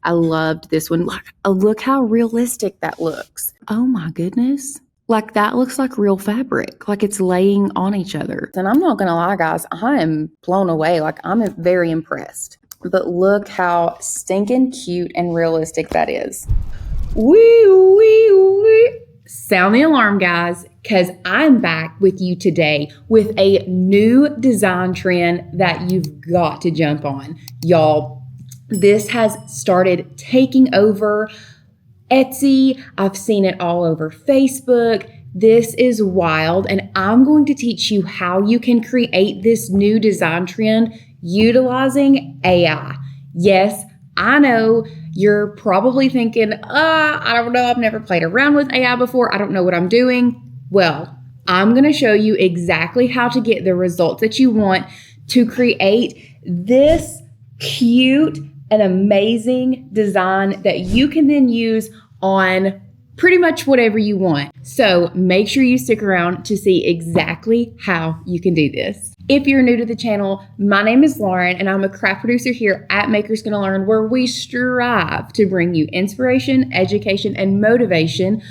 I loved this one. Look how realistic that looks. Oh my goodness. Like that looks like real fabric, like it's laying on each other. And I'm not gonna lie, guys, I am blown away. Like I'm very impressed. But look how stinking cute and realistic that is. Wee, wee, wee. Sound the alarm, guys, because I'm back with you today with a new design trend that you've got to jump on. Y'all, this has started taking over Etsy. I've seen it all over Facebook. This is wild, and I'm going to teach you how you can create this new design trend utilizing AI. Yes, I know you're probably thinking, I don't know, I've never played around with AI before. I don't know what I'm doing. Well, I'm going to show you exactly how to get the results that you want to create this cute and amazing design that you can then use on pretty much whatever you want. So make sure you stick around to see exactly how you can do this. If you're new to the channel, my name is Lauren and I'm a craft producer here at Makers Gonna Learn, where we strive to bring you inspiration, education, and motivation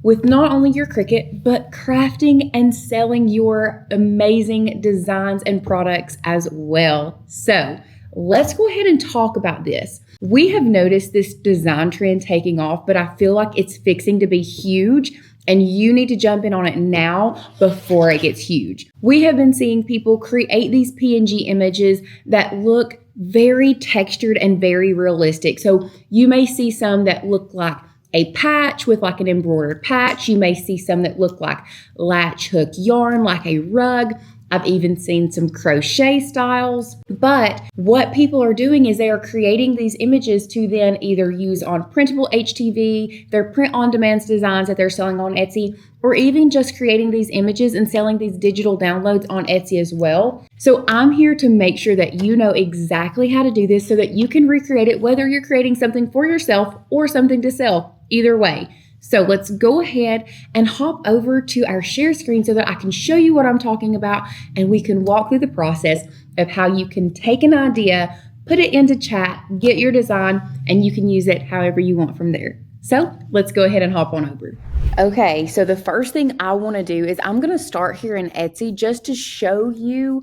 with not only your Cricut, but crafting and selling your amazing designs and products as well. So let's go ahead and talk about this. We have noticed this design trend taking off, but I feel like it's fixing to be huge and you need to jump in on it now before it gets huge. We have been seeing people create these PNG images that look very textured and very realistic. So you may see some that look like a patch with like an embroidered patch. You may see some that look like latch hook yarn, like a rug. I've even seen some crochet styles, but what people are doing is they are creating these images to then either use on printable HTV, their print-on-demand designs that they're selling on Etsy, or even just creating these images and selling these digital downloads on Etsy as well. So I'm here to make sure that you know exactly how to do this so that you can recreate it, whether you're creating something for yourself or something to sell, either way. So let's go ahead and hop over to our share screen so that I can show you what I'm talking about and we can walk through the process of how you can take an idea, put it into chat, get your design, and you can use it however you want from there. So let's go ahead and hop on over. Okay, so the first thing I want to do is I'm going to start here in Etsy just to show you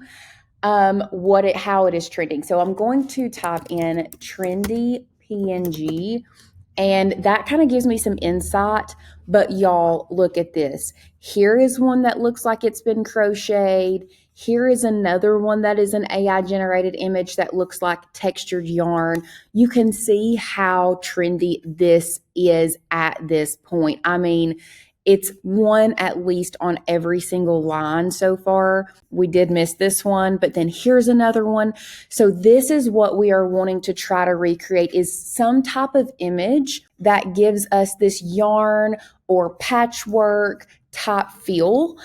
how it is trending. So I'm going to type in trendy PNG. And that kind of gives me some insight, but y'all, look at this. Here is one that looks like it's been crocheted. Here is another one that is an AI generated image that looks like textured yarn. You can see how trendy this is at this point. I mean, it's one at least on every single line so far. We did miss this one, but then here's another one. So this is what we are wanting to try to recreate, is some type of image that gives us this yarn or patchwork type feel,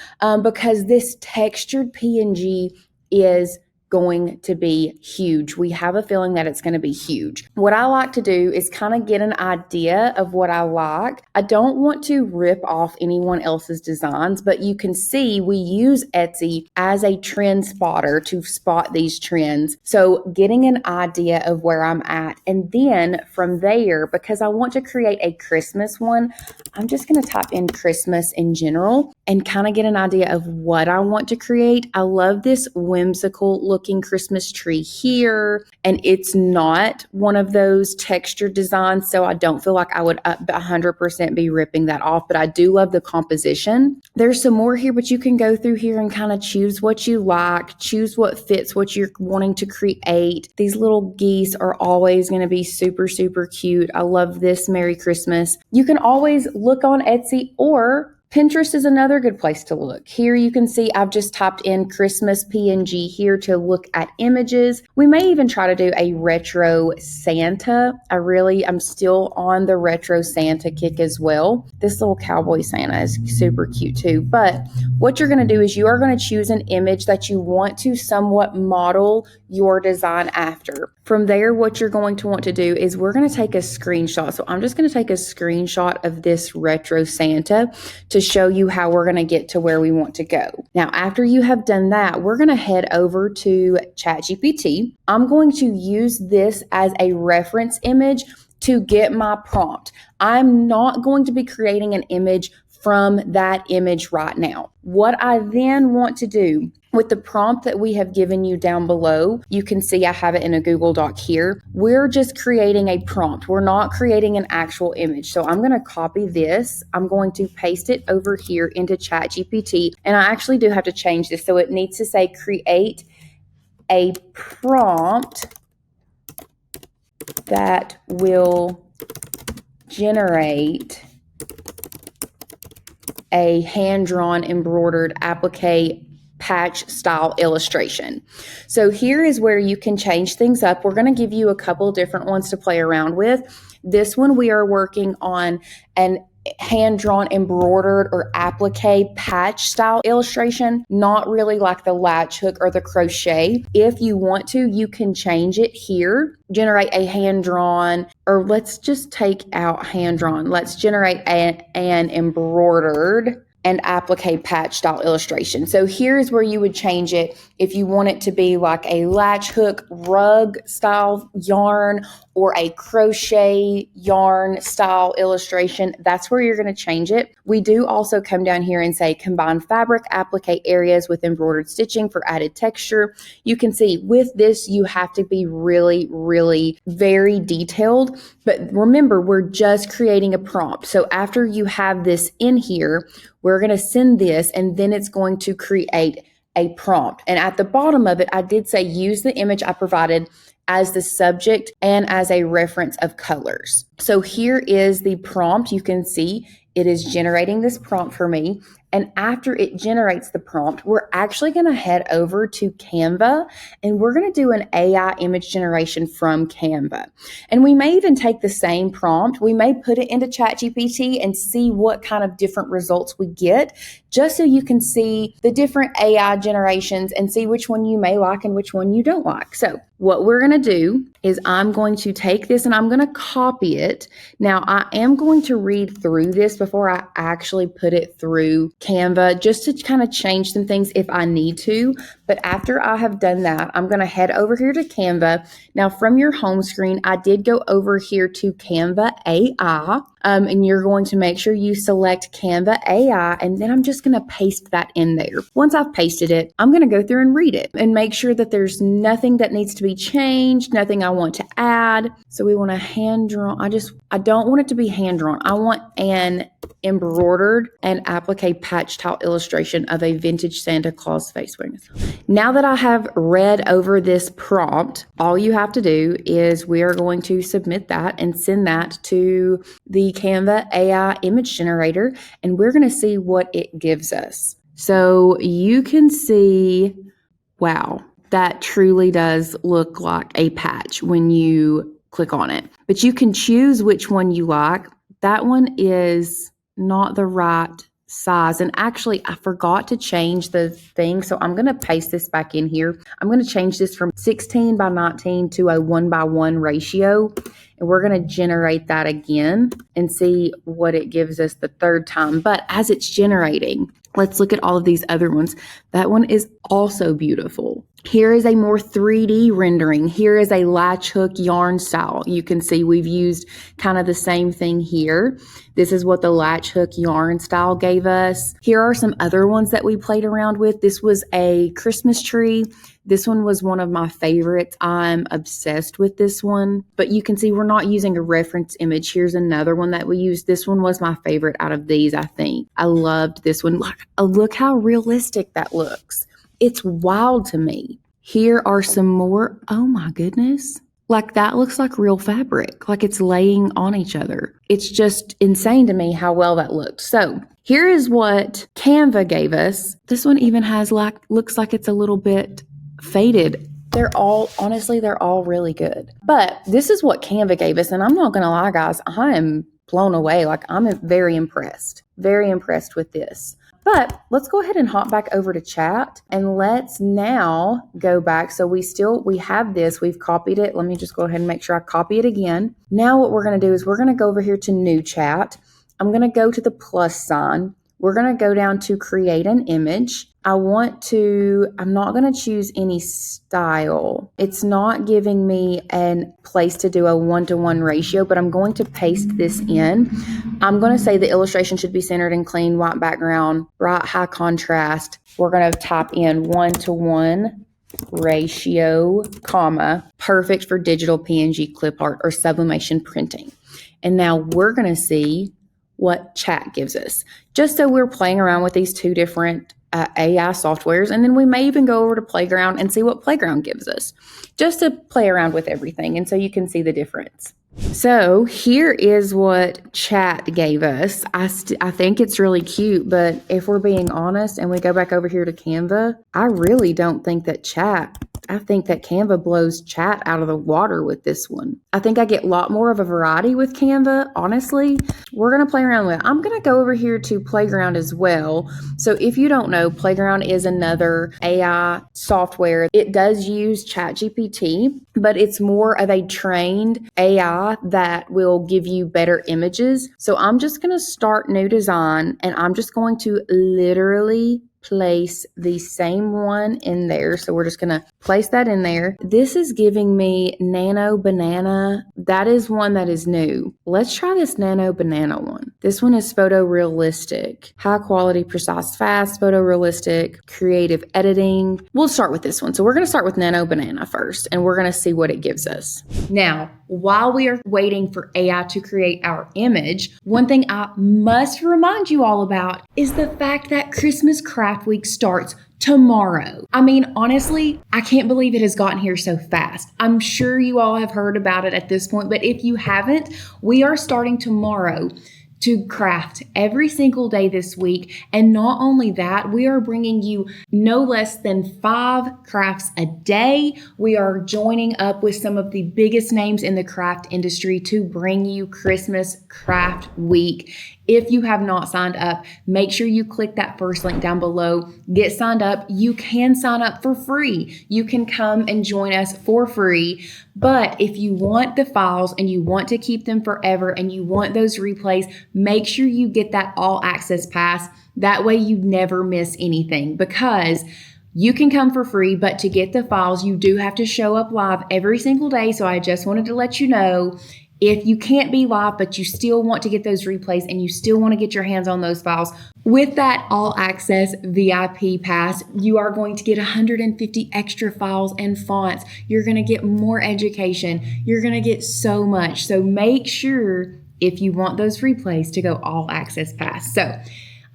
because this textured PNG is going to be huge. We have a feeling that it's going to be huge. What I like to do is kind of get an idea of what I like. I don't want to rip off anyone else's designs, but you can see we use Etsy as a trend spotter to spot these trends. So getting an idea of where I'm at, and then from there, because I want to create a Christmas one, I'm just going to type in Christmas in general and kind of get an idea of what I want to create. I love this whimsical looking Christmas tree here, and it's not one of those textured designs, so I don't feel like I would 100% be ripping that off, but I do love the composition. There's some more here, but you can go through here and kind of choose what you like, choose what fits what you're wanting to create. These little geese are always going to be super, super cute. I love this Merry Christmas. You can always look on Etsy, or Pinterest is another good place to look. Here you can see I've just typed in Christmas PNG here to look at images. We may even try to do a retro Santa. I'm still on the retro Santa kick as well. This little cowboy Santa is super cute too. But what you're going to do is you are going to choose an image that you want to somewhat model your design after. From there, what you're going to want to do is we're going to take a screenshot. So I'm just going to take a screenshot of this retro Santa to show you how we're going to get to where we want to go. Now, after you have done that, we're going to head over to ChatGPT. I'm going to use this as a reference image to get my prompt. I'm not going to be creating an image from that image right now. What I then want to do with the prompt that we have given you down below, you can see I have it in a Google Doc here. We're just creating a prompt. We're not creating an actual image. So I'm going to copy this. I'm going to paste it over here into ChatGPT. And I actually do have to change this. So it needs to say create a prompt that will generate a hand-drawn embroidered applique patch style illustration. So here is where you can change things up. We're going to give you a couple different ones to play around with. This one we are working on an hand-drawn embroidered or applique patch style illustration, not really like the latch hook or the crochet. If you want to, you can change it here, generate a hand-drawn, or let's just take out hand-drawn. Let's generate an embroidered and applique patch style illustration. So here's where you would change it if you want it to be like a latch hook rug style yarn or a crochet yarn style illustration. That's where you're going to change it. We do also come down here and say combine fabric applique areas with embroidered stitching for added texture. You can see with this, you have to be really, really very detailed. But remember, we're just creating a prompt. So after you have this in here, we're going to send this and then it's going to create a prompt. And at the bottom of it, I did say use the image I provided as the subject and as a reference of colors. So here is the prompt. You can see it is generating this prompt for me. And after it generates the prompt, we're actually going to head over to Canva and we're going to do an AI image generation from Canva. And we may even take the same prompt. We may put it into ChatGPT and see what kind of different results we get, just so you can see the different AI generations and see which one you may like and which one you don't like. So what we're going to do is I'm going to take this and I'm going to copy it. Now I am going to read through this before I actually put it through Canva, just to kind of change some things if I need to. But after I have done that, I'm going to head over here to Canva. Now from your home screen, I did go over here to Canva AI, and you're going to make sure you select Canva AI, and then I'm just going to paste that in there. Once I've pasted it, I'm going to go through and read it and make sure that there's nothing that needs to be changed, nothing I want to add. So we want a hand drawn. I don't want it to be hand drawn. I want an embroidered and applique patch tile illustration of a vintage Santa Claus face. Now that I have read over this prompt, all you have to do is we are going to submit that and send that to the Canva AI image generator, and we're going to see what it gives us. So you can see, wow, that truly does look like a patch when you click on it. But you can choose which one you like. That one is not the right size. And actually, I forgot to change the thing. So I'm going to paste this back in here. I'm going to change this from 16 by 19 to a 1:1 ratio. And we're going to generate that again and see what it gives us the third time. But as it's generating, let's look at all of these other ones. That one is also beautiful. Here is a more 3D rendering. Here is a latch hook yarn style. You can see we've used kind of the same thing here. This is what the latch hook yarn style gave us. Here are some other ones that we played around with. This was a Christmas tree. This one was one of my favorites. I'm obsessed with this one. But you can see we're not using a reference image. Here's another one that we used. This one was my favorite out of these, I think. I loved this one. Look how realistic that looks. It's wild to me. Here are some more. Oh my goodness. Like that looks like real fabric, like it's laying on each other. It's just insane to me how well that looks. So here is what Canva gave us. This one even has looks like it's a little bit faded. They're all really good. But this is what Canva gave us. And I'm not going to lie, guys, I am blown away. Like I'm very impressed with this. But let's go ahead and hop back over to chat and let's now go back. So we have this, we've copied it. Let me just go ahead and make sure I copy it again. Now what we're going to do is we're going to go over here to new chat. I'm going to go to the plus sign. We're going to go down to create an image. I'm not going to choose any style. It's not giving me a place to do a 1-to-1 ratio, but I'm going to paste this in. I'm going to say the illustration should be centered in clean white background, bright high contrast. We're going to type in 1-to-1 ratio, comma, perfect for digital PNG clip art or sublimation printing. And now we're going to see what chat gives us. Just so we're playing around with these two different AI softwares, and then we may even go over to Playground and see what Playground gives us, just to play around with everything, and so you can see the difference. So here is what chat gave us. I think it's really cute, but if we're being honest and we go back over here to Canva, I really don't think that I think that Canva blows chat out of the water with this one. I think I get a lot more of a variety with Canva, honestly. We're going to play around with it. I'm going to go over here to Playground as well. So if you don't know, Playground is another AI software. It does use ChatGPT, but it's more of a trained AI that will give you better images. So I'm just going to start new design, and I'm just going to literally place the same one in there. So we're just going to place that in there. This is giving me Nano Banana. That is one that is new. Let's try this Nano Banana one. This one is photorealistic, high quality, precise, fast, photorealistic, creative editing. We'll start with this one. So we're going to start with Nano Banana first, and we're going to see what it gives us. Now, while we are waiting for AI to create our image, one thing I must remind you all about is the fact that Christmas Craft Week starts tomorrow. I mean, honestly, I can't believe it has gotten here so fast. I'm sure you all have heard about it at this point, but if you haven't, we are starting tomorrow to craft every single day this week. And not only that, we are bringing you no less than 5 crafts a day. We are joining up with some of the biggest names in the craft industry to bring you Christmas Craft Week. If you have not signed up, make sure you click that first link down below. Get signed up. You can sign up for free. You can come and join us for free. But if you want the files and you want to keep them forever and you want those replays, make sure you get that all access pass. That way you never miss anything, because you can come for free, but to get the files, you do have to show up live every single day. So I just wanted to let you know, if you can't be live, but you still want to get those replays and you still want to get your hands on those files, with that all access VIP pass, you are going to get 150 extra files and fonts. You're going to get more education. You're going to get so much. So make sure, if you want those replays, to go all access pass. So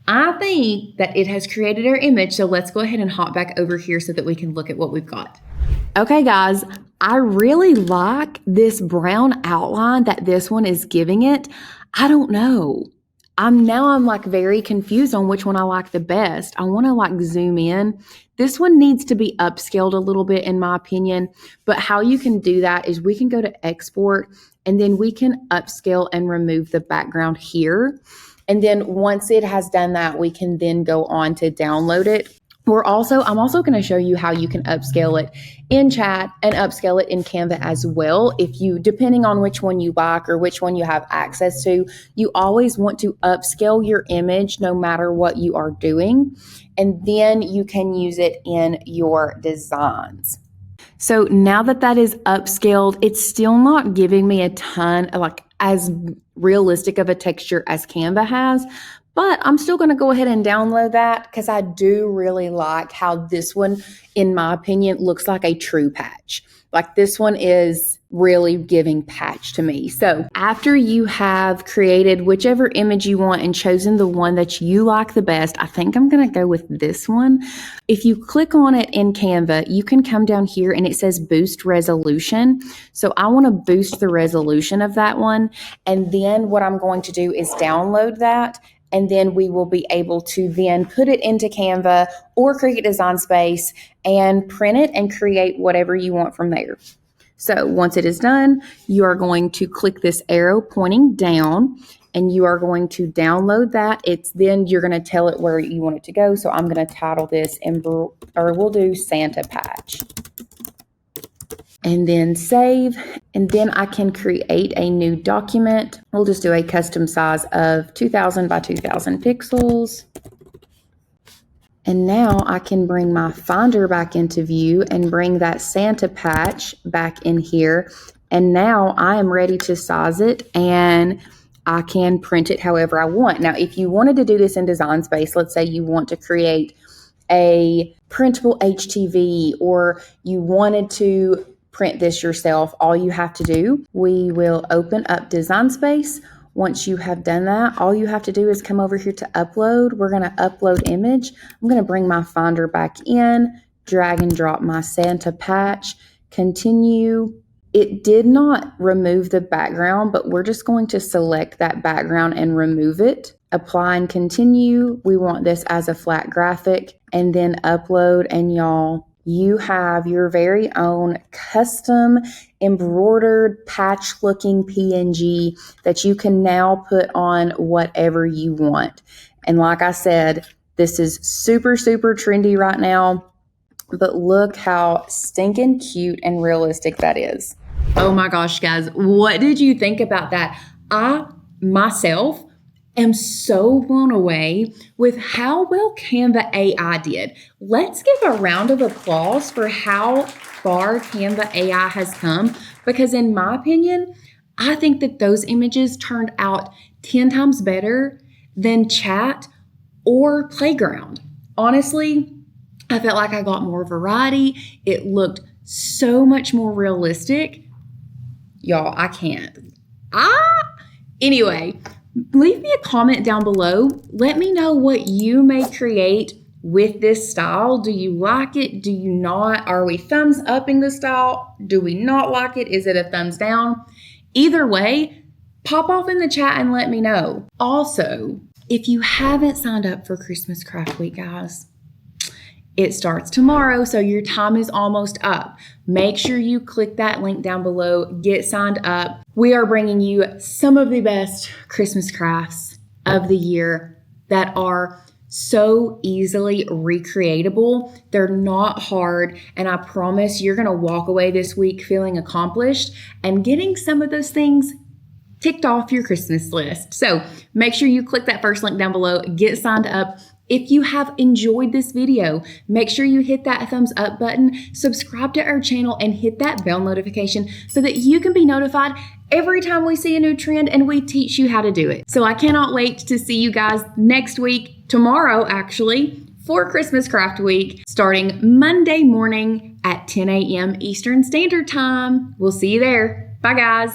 I think that it has created our image. So let's go ahead and hop back over here so that we can look at what we've got. Okay, guys, I really like this brown outline that this one is giving it. I don't know. I'm like very confused on which one I like the best. I want to like zoom in. This one needs to be upscaled a little bit in my opinion, but how you can do that is we can go to export and then we can upscale and remove the background here. And then once it has done that, we can then go on to download it. I'm also going to show you how you can upscale it in chat and upscale it in Canva as well. Depending on which one you like or which one you have access to, you always want to upscale your image no matter what you are doing. And then you can use it in your designs. So now that is upscaled, it's still not giving me a ton of as realistic of a texture as Canva has. But I'm still going to go ahead and download that because I do really like how this one, in my opinion, looks like a true patch. Like this one is really giving patch to me. So after you have created whichever image you want and chosen the one that you like the best, I think I'm going to go with this one. If you click on it in Canva, you can come down here and it says boost resolution. So I want to boost the resolution of that one. And then what I'm going to do is download that. And then we will be able to then put it into Canva or Cricut Design Space and print it and create whatever you want from there. So once it is done, you are going to click this arrow pointing down and you are going to download that. Then you're going to tell it where you want it to go. So I'm going to title this we'll do Santa Patch. And then save, and then I can create a new document. We'll just do a custom size of 2000 by 2000 pixels. And now I can bring my Finder back into view and bring that Santa patch back in here. And now I am ready to size it, and I can print it however I want. Now, if you wanted to do this in Design Space, let's say you want to create a printable HTV, or you wanted to print this yourself, all you have to do, we will open up Design Space. Once you have done that, all you have to do is come over here to upload. We're going to upload image. I'm going to bring my Finder back in, drag and drop my Santa patch, continue. It did not remove the background, but we're just going to select that background and remove it. Apply and continue. We want this as a flat graphic, and then upload. And y'all, you have your very own custom embroidered patch looking PNG that you can now put on whatever you want. And like I said, this is super, super trendy right now, but look how stinking cute and realistic that is. Oh my gosh, guys, what did you think about that? I myself am so blown away with how well Canva AI did. Let's give a round of applause for how far Canva AI has come, because in my opinion, I think that those images turned out 10 times better than Chat or Playground. Honestly, I felt like I got more variety. It looked so much more realistic. Y'all, I can't. Anyway, leave me a comment down below. Let me know what you may create with this style. Do you like it? Do you not? Are we thumbs upping the style? Do we not like it? Is it a thumbs down? Either way, pop off in the chat and let me know. Also, if you haven't signed up for Christmas Craft Week, guys, it starts tomorrow, so your time is almost up. Make sure you click that link down below, get signed up. We are bringing you some of the best Christmas crafts of the year that are so easily recreatable. They're not hard, and I promise you're gonna walk away this week feeling accomplished and getting some of those things ticked off your Christmas list. So make sure you click that first link down below, get signed up. If you have enjoyed this video, make sure you hit that thumbs up button, subscribe to our channel, and hit that bell notification so that you can be notified every time we see a new trend and we teach you how to do it. So I cannot wait to see you guys next week, tomorrow actually, for Christmas Craft Week, starting Monday morning at 10 a.m. Eastern Standard Time. We'll see you there. Bye, guys.